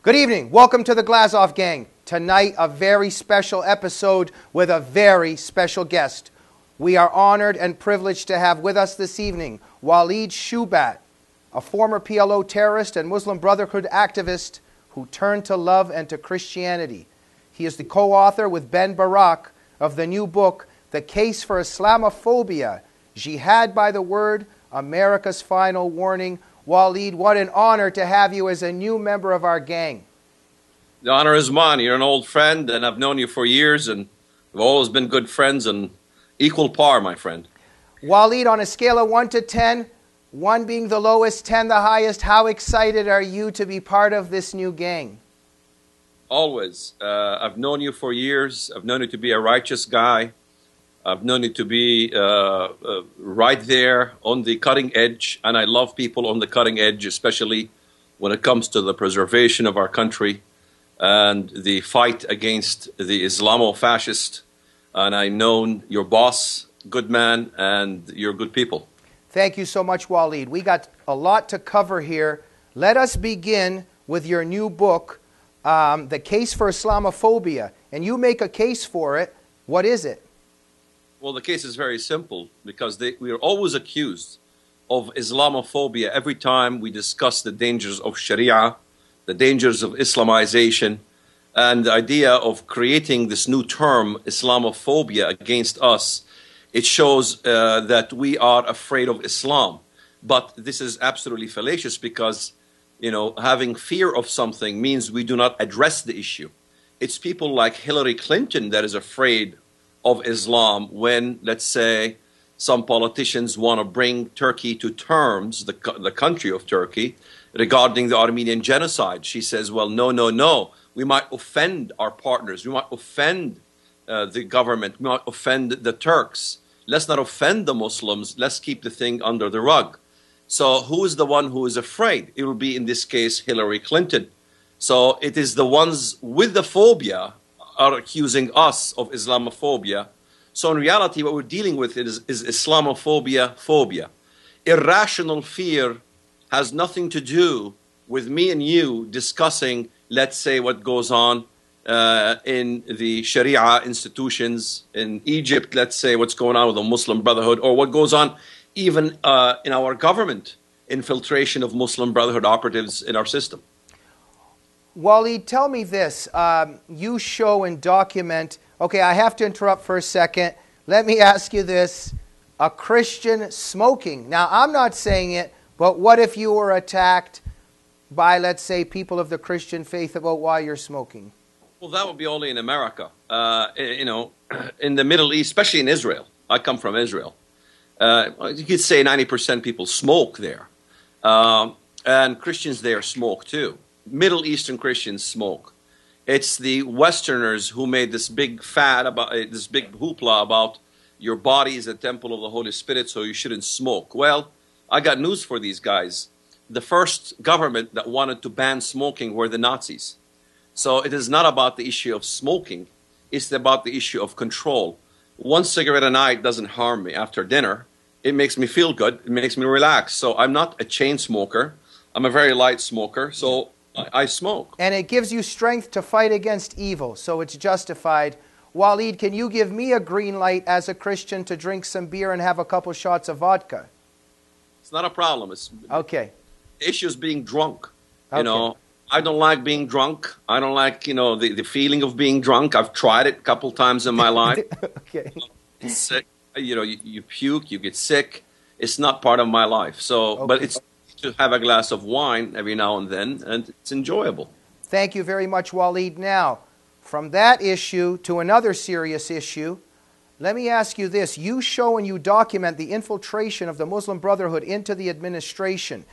Good evening. Welcome to the Glazov gang. Tonight, a very special episode with a very special guest. We are honored and privileged to have with us this evening Walid Shoebat, a former PLO terrorist and Muslim Brotherhood activist who turned to love and to Christianity. He is the co-author with Ben Barak of the new book, The Case for Islamophobia, Jihad by the Word, America's Final Warning. Walid, what an honor to have you as a new member of our gang. The honor is mine. You're an old friend, and I've known you for years, and we've always been good friends and equal par, my friend. Walid, on a scale of 1 to 10, 1 being the lowest, 10 the highest, how excited are you to be part of this new gang? Always. I've known you for years. I've known you to be a righteous guy. I've known you to be right there on the cutting edge, and I love people on the cutting edge, especially when it comes to the preservation of our country and the fight against the Islamo-fascist. And I've known your boss, good man, and you're good people. Thank you so much, Walid. We got a lot to cover here. Let us begin with your new book, The Case for Islamophobia. And you make a case for it. What is it? Well, the case is very simple because we are always accused of Islamophobia every time we discuss the dangers of Sharia, the dangers of Islamization, and the idea of creating this new term, Islamophobia, against us. It shows that we are afraid of Islam. But this is absolutely fallacious because, you know, having fear of something means we do not address the issue. It's people like Hillary Clinton that is afraid of Islam when, let's say, some politicians want to bring Turkey to terms, the country of Turkey, regarding the Armenian genocide. She says, well, no. We might offend our partners. We might offend the government. We might offend the Turks. Let's not offend the Muslims. Let's keep the thing under the rug. So who is the one who is afraid? It will be, in this case, Hillary Clinton. So it is the ones with the phobia are accusing us of Islamophobia. So in reality, what we're dealing with is Islamophobia phobia. Irrational fear has nothing to do with me and you discussing, let's say, what goes on in the Sharia institutions in Egypt, let's say what's going on with the Muslim Brotherhood, or what goes on even in our government, infiltration of Muslim Brotherhood operatives in our system. Walid, tell me this. You show and document, okay, I have to interrupt for a second. Let me ask you this. A Christian smoking. Now, I'm not saying it, but what if you were attacked by, let's say, people of the Christian faith about why you're smoking? Well, that would be only in America. You know, in the Middle East, especially in Israel. I come from Israel. You could say 90% people smoke there. And Christians there smoke too. Middle Eastern Christians smoke. It's the Westerners who made this big fad about this big hoopla about your body is a temple of the Holy Spirit, so you shouldn't smoke. Well, I got news for these guys. The first government that wanted to ban smoking were the Nazis. So it is not about the issue of smoking. It's about the issue of control. One cigarette a night doesn't harm me after dinner. It makes me feel good. It makes me relax. So I'm not a chain smoker. I'm a very light smoker. So I smoke. And it gives you strength to fight against evil, so it's justified. Walid, can you give me a green light as a Christian to drink some beer and have a couple shots of vodka? It's not a problem. It's okay. The issue is being drunk. Okay. You know, I don't like being drunk. I don't like, you know, the feeling of being drunk. I've tried it a couple times in my life. Okay. It's sick. You know, you puke, you get sick. It's not part of my life. So, okay. But it's to have a glass of wine every now and then, and it's enjoyable. Thank you very much, Walid. Now, from that issue to another serious issue, let me ask you this. You show and you document the infiltration of the Muslim Brotherhood into the administration.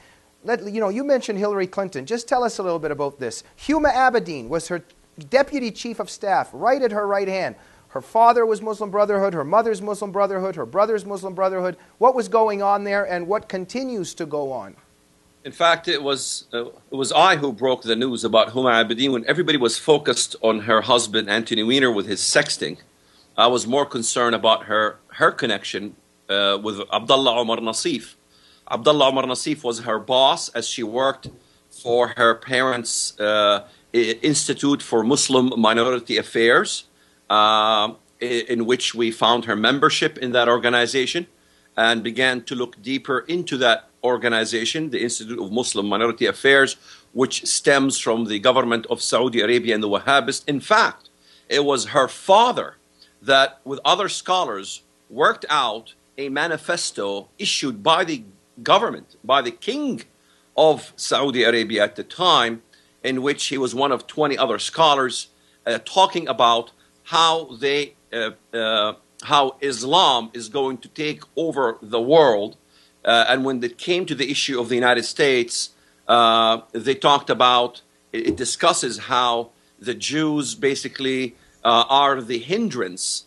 You mentioned Hillary Clinton. Just tell us a little bit about this. Huma Abedin was her deputy chief of staff, right at her right hand. Her father was Muslim Brotherhood, her mother's Muslim Brotherhood, her brother's Muslim Brotherhood. What was going on there and what continues to go on? In fact, it was I who broke the news about Huma Abedin when everybody was focused on her husband, Anthony Weiner, with his sexting. I was more concerned about her connection with Abdullah Omar Nassif. Abdullah Omar Nassif was her boss as she worked for her parents' Institute for Muslim Minority Affairs, in which we found her membership in that organization and began to look deeper into that organization, the Institute of Muslim Minority Affairs, which stems from the government of Saudi Arabia and the Wahhabists. In fact, it was her father that, with other scholars, worked out a manifesto issued by the government, by the king of Saudi Arabia at the time, in which he was one of 20 other scholars, talking about how how Islam is going to take over the world. And when it came to the issue of the United States, they talked about, it discusses how the Jews basically are the hindrance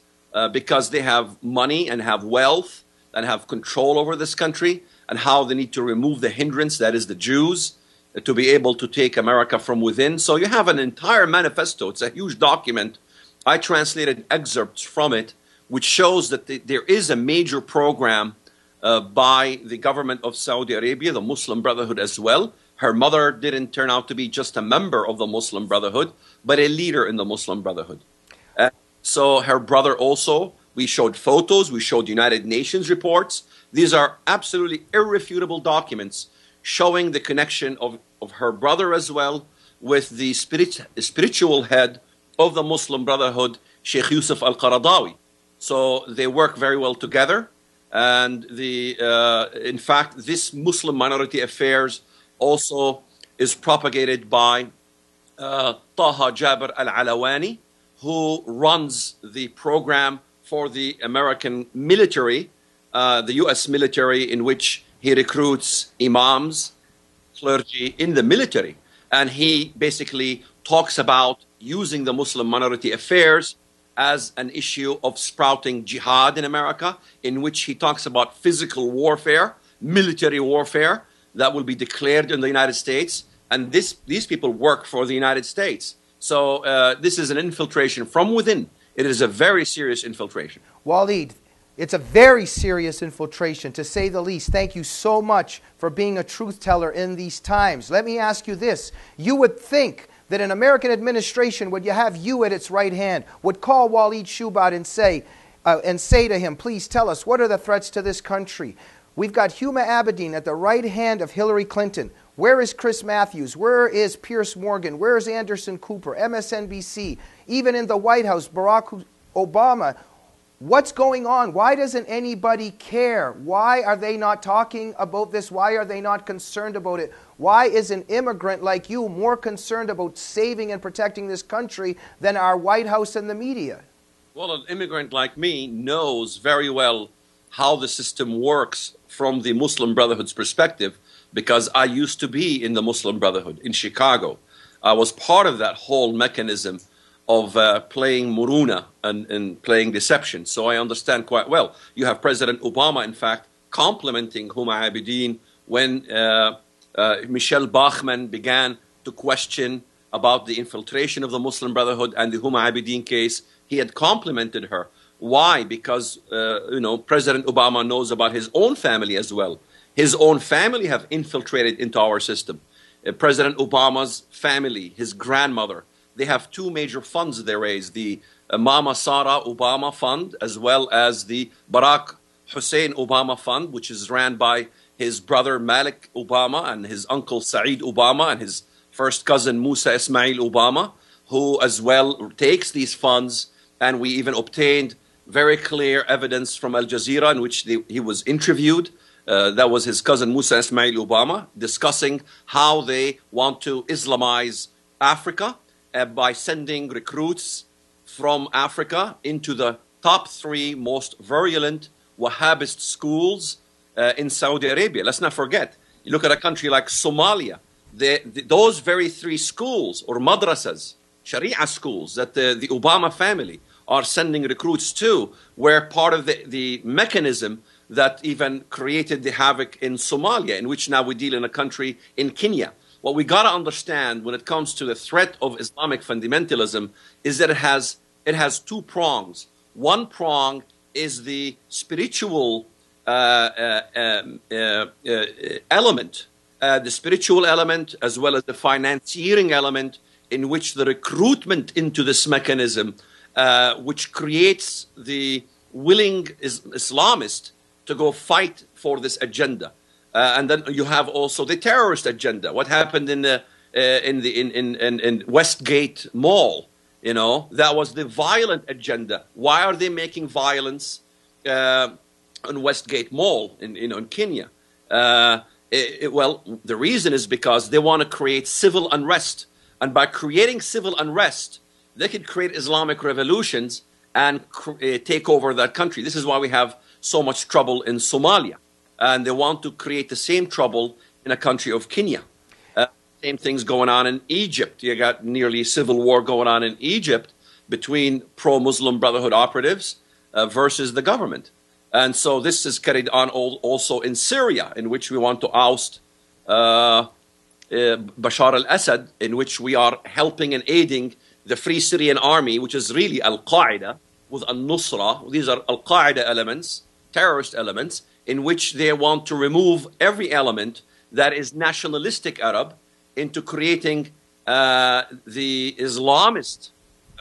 because they have money and have wealth and have control over this country, and how they need to remove the hindrance, that is the Jews, to be able to take America from within. So you have an entire manifesto. It's a huge document. I translated excerpts from it, which shows that there is a major program by the government of Saudi Arabia, the Muslim Brotherhood as well. Her mother didn't turn out to be just a member of the Muslim Brotherhood, but a leader in the Muslim Brotherhood. So her brother also, we showed photos, we showed United Nations reports. These are absolutely irrefutable documents showing the connection of her brother as well with the spiritual head of the Muslim Brotherhood, Sheikh Yusuf al-Qaradawi. So they work very well together. And in fact, this Muslim Minority Affairs also is propagated by Taha Jabir al-Alawani, who runs the program for the American military, the U.S. military, in which he recruits imams, clergy in the military. And he basically talks about using the Muslim Minority Affairs as an issue of sprouting jihad in America, in which he talks about physical warfare, military warfare that will be declared in the United States. And these people work for the United States. So this is an infiltration from within. It is a very serious infiltration. Walid, it's a very serious infiltration, to say the least. Thank you so much for being a truth teller in these times. Let me ask you this. You would think that an American administration, would you have you at its right hand, would call Walid Shoebat and say to him, please tell us, what are the threats to this country? We've got Huma Abedin at the right hand of Hillary Clinton. Where is Chris Matthews? Where is Piers Morgan? Where is Anderson Cooper? MSNBC? Even in the White House, Barack Obama. What's going on? Why doesn't anybody care? Why are they not talking about this? Why are they not concerned about it? Why is an immigrant like you more concerned about saving and protecting this country than our White House and the media? Well, an immigrant like me knows very well how the system works from the Muslim Brotherhood's perspective, because I used to be in the Muslim Brotherhood in Chicago. I was part of that whole mechanism of playing muruna and playing deception. So I understand quite well. You have President Obama, in fact, complimenting Huma Abedin when Michelle Bachmann began to question about the infiltration of the Muslim Brotherhood and the Huma Abedin case. He had complimented her. Why? Because President Obama knows about his own family as well. His own family have infiltrated into our system. President Obama's family, his grandmother, they have two major funds they raise, the Mama Sarah Obama Fund, as well as the Barack Hussein Obama Fund, which is ran by his brother Malik Obama and his uncle Saeed Obama and his first cousin Musa Ismail Obama, who as well takes these funds. And we even obtained very clear evidence from Al Jazeera in which he was interviewed. That was his cousin Musa Ismail Obama, discussing how they want to Islamize Africa by sending recruits from Africa into the top 3 most virulent Wahhabist schools in Saudi Arabia. Let's not forget, you look at a country like Somalia, those very 3 schools, or madrasas, Sharia schools, that the Obama family are sending recruits to, were part of the mechanism that even created the havoc in Somalia, in which now we deal in a country in Kenya. What we got to understand when it comes to the threat of Islamic fundamentalism is that it has 2 prongs. One prong is the spiritual element, the spiritual element, as well as the financiering element, in which the recruitment into this mechanism, which creates the willing Islamist to go fight for this agenda. And then you have also the terrorist agenda. What happened in Westgate Mall? You know, that was the violent agenda. Why are they making violence on Westgate Mall in Kenya? Well, the reason is because they want to create civil unrest. And by creating civil unrest, they could create Islamic revolutions and take over that country. This is why we have so much trouble in Somalia. And they want to create the same trouble in a country of Kenya. Same things going on in Egypt. You got nearly civil war going on in Egypt between pro-Muslim Brotherhood operatives versus the government. And so this is carried on also in Syria, in which we want to oust Bashar al-Assad, in which we are helping and aiding the Free Syrian Army, which is really Al-Qaeda, with al-Nusra. These are Al-Qaeda elements, terrorist elements, in which they want to remove every element that is nationalistic Arab into creating the Islamist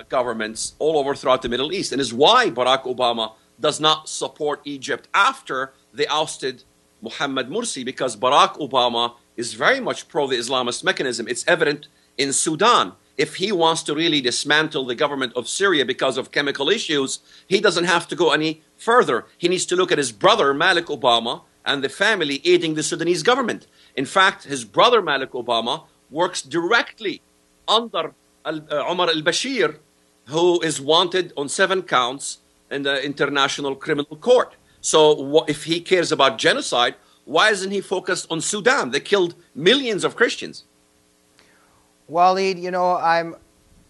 governments all over throughout the Middle East. And is why Barack Obama does not support Egypt after they ousted Mohammed Morsi, because Barack Obama is very much pro the Islamist mechanism. It's evident in Sudan. If he wants to really dismantle the government of Syria because of chemical issues, he doesn't have to go any further. He needs to look at his brother, Malik Obama, and the family aiding the Sudanese government. In fact, his brother, Malik Obama, works directly under Omar al-Bashir, who is wanted on 7 counts in the International Criminal Court. So if he cares about genocide, why isn't he focused on Sudan? They killed millions of Christians. Walid, you know, I'm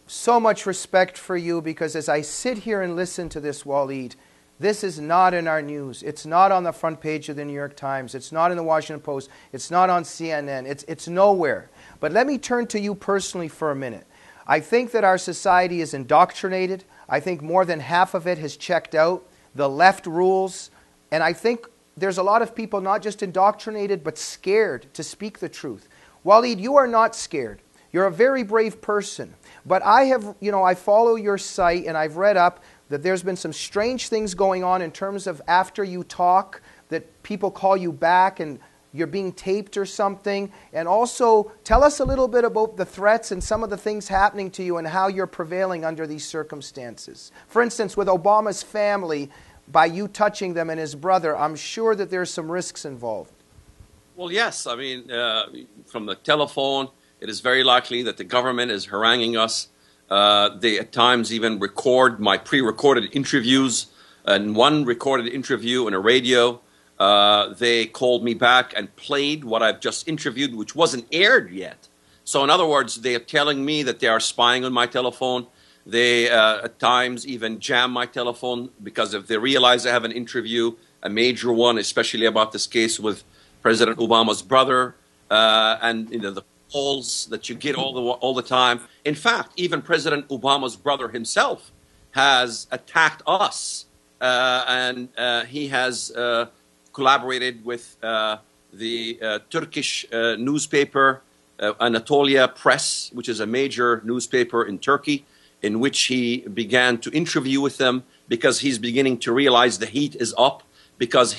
so much respect for you, because as I sit here and listen to this, Walid, this is not in our news. It's not on the front page of the New York Times. It's not in the Washington Post. It's not on CNN. It's nowhere. But let me turn to you personally for a minute. I think that our society is indoctrinated. I think more than half of it has checked out. The left rules. And I think there's a lot of people not just indoctrinated, but scared to speak the truth. Walid, you are not scared. You're a very brave person. But I follow your site, and I've read up that there's been some strange things going on in terms of after you talk, that people call you back and you're being taped or something. And also, tell us a little bit about the threats and some of the things happening to you and how you're prevailing under these circumstances. For instance, with Obama's family, by you touching them and his brother, I'm sure that there's some risks involved. Well, yes. I mean, from the telephone, it is very likely that the government is haranguing us. They at times even record my pre-recorded interviews. And one recorded interview on a radio, they called me back and played what I've just interviewed, which wasn't aired yet. So in other words, they are telling me that they are spying on my telephone. They at times even jam my telephone, because if they realize I have an interview, a major one, especially about this case with President Obama's brother, and the calls that you get all the time. In fact, even President Obama's brother himself has attacked us, and he has collaborated with the Turkish newspaper Anatolia Press, which is a major newspaper in Turkey, in which he began to interview with them, because he's beginning to realize the heat is up, because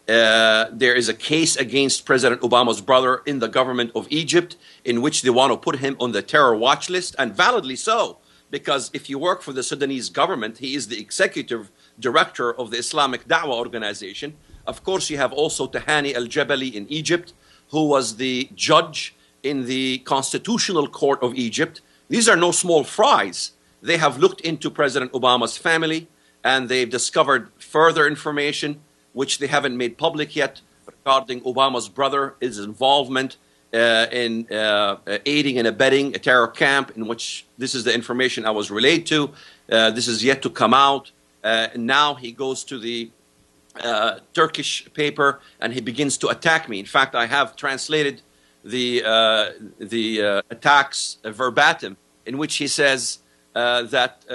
there is a case against President Obama's brother in the government of Egypt, in which they want to put him on the terror watch list, and validly so, because if you work for the Sudanese government, he is the executive director of the Islamic Da'wah organization. Of course, you have also Tahani al-Jabali in Egypt, who was the judge in the Constitutional Court of Egypt. These are no small fries. They have looked into President Obama's family, and they've discovered further information, which they haven't made public yet, regarding Obama's brother, his involvement in aiding and abetting a terror camp, in which this is the information I was relayed to. This is yet to come out. Now he goes to the Turkish paper and he begins to attack me. In fact, I have translated the attacks verbatim, in which he says that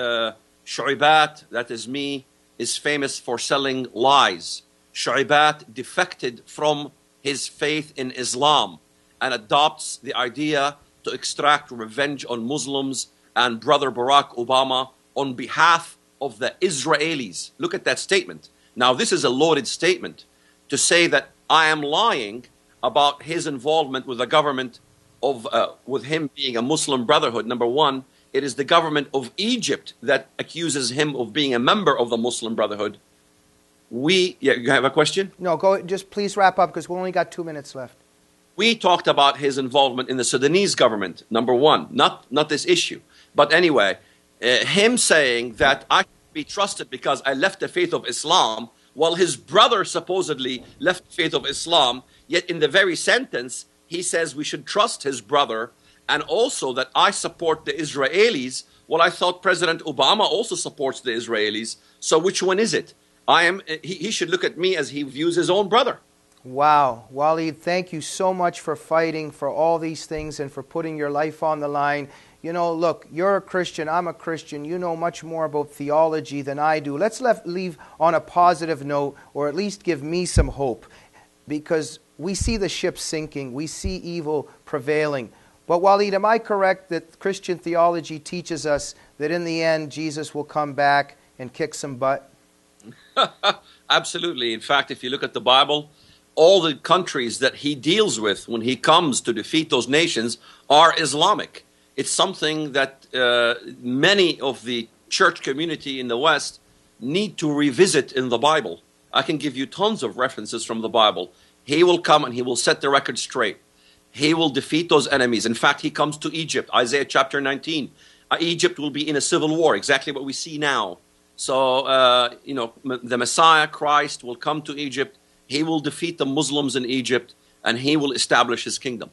Shoebat, that is me, is famous for selling lies. Shoebat defected from his faith in Islam and adopts the idea to extract revenge on Muslims and brother Barack Obama on behalf of the Israelis. Look at that statement. Now, this is a loaded statement to say that I am lying about his involvement with the government of, with him being a Muslim Brotherhood. Number one, it is the government of Egypt that accuses him of being a member of the Muslim Brotherhood. Yeah, you have a question? No, go. Just please wrap up because we only got 2 minutes left. We talked about his involvement in the Sudanese government, number one, not this issue. But anyway, him saying that I can be trusted because I left the faith of Islam, while his brother supposedly left the faith of Islam, yet in the very sentence, he says we should trust his brother, and also that I support the Israelis. Well, I thought President Obama also supports the Israelis. So which one is it? He should look at me as he views his own brother. Wow. Walid, thank you so much for fighting for all these things and for putting your life on the line. You know, look, you're a Christian, I'm a Christian. You know much more about theology than I do. Let's leave on a positive note, or at least give me some hope, because we see the ship sinking. We see evil prevailing. But Walid, am I correct that Christian theology teaches us that in the end, Jesus will come back and kick some butt? Absolutely. In fact, if you look at the Bible, all the countries that he deals with when he comes to defeat those nations are Islamic. It's something that many of the church community in the West need to revisit in the Bible. I can give you tons of references from the Bible. He will come and he will set the record straight. He will defeat those enemies. In fact, he comes to Egypt, Isaiah chapter 19. Egypt will be in a civil war, exactly what we see now. So, you know, the Messiah, Christ, will come to Egypt. He will defeat the Muslims in Egypt, and he will establish his kingdom.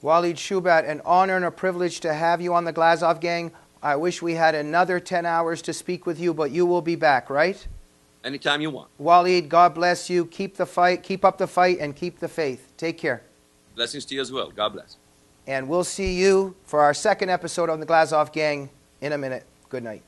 Walid Shoebat, an honor and a privilege to have you on the Glazov gang. I wish we had another 10 hours to speak with you, but you will be back, right? Anytime you want. Walid, God bless you. Keep the fight, keep up the fight, and keep the faith. Take care. Blessings to you as well. God bless. And we'll see you for our second episode on the Glazov gang in a minute. Good night.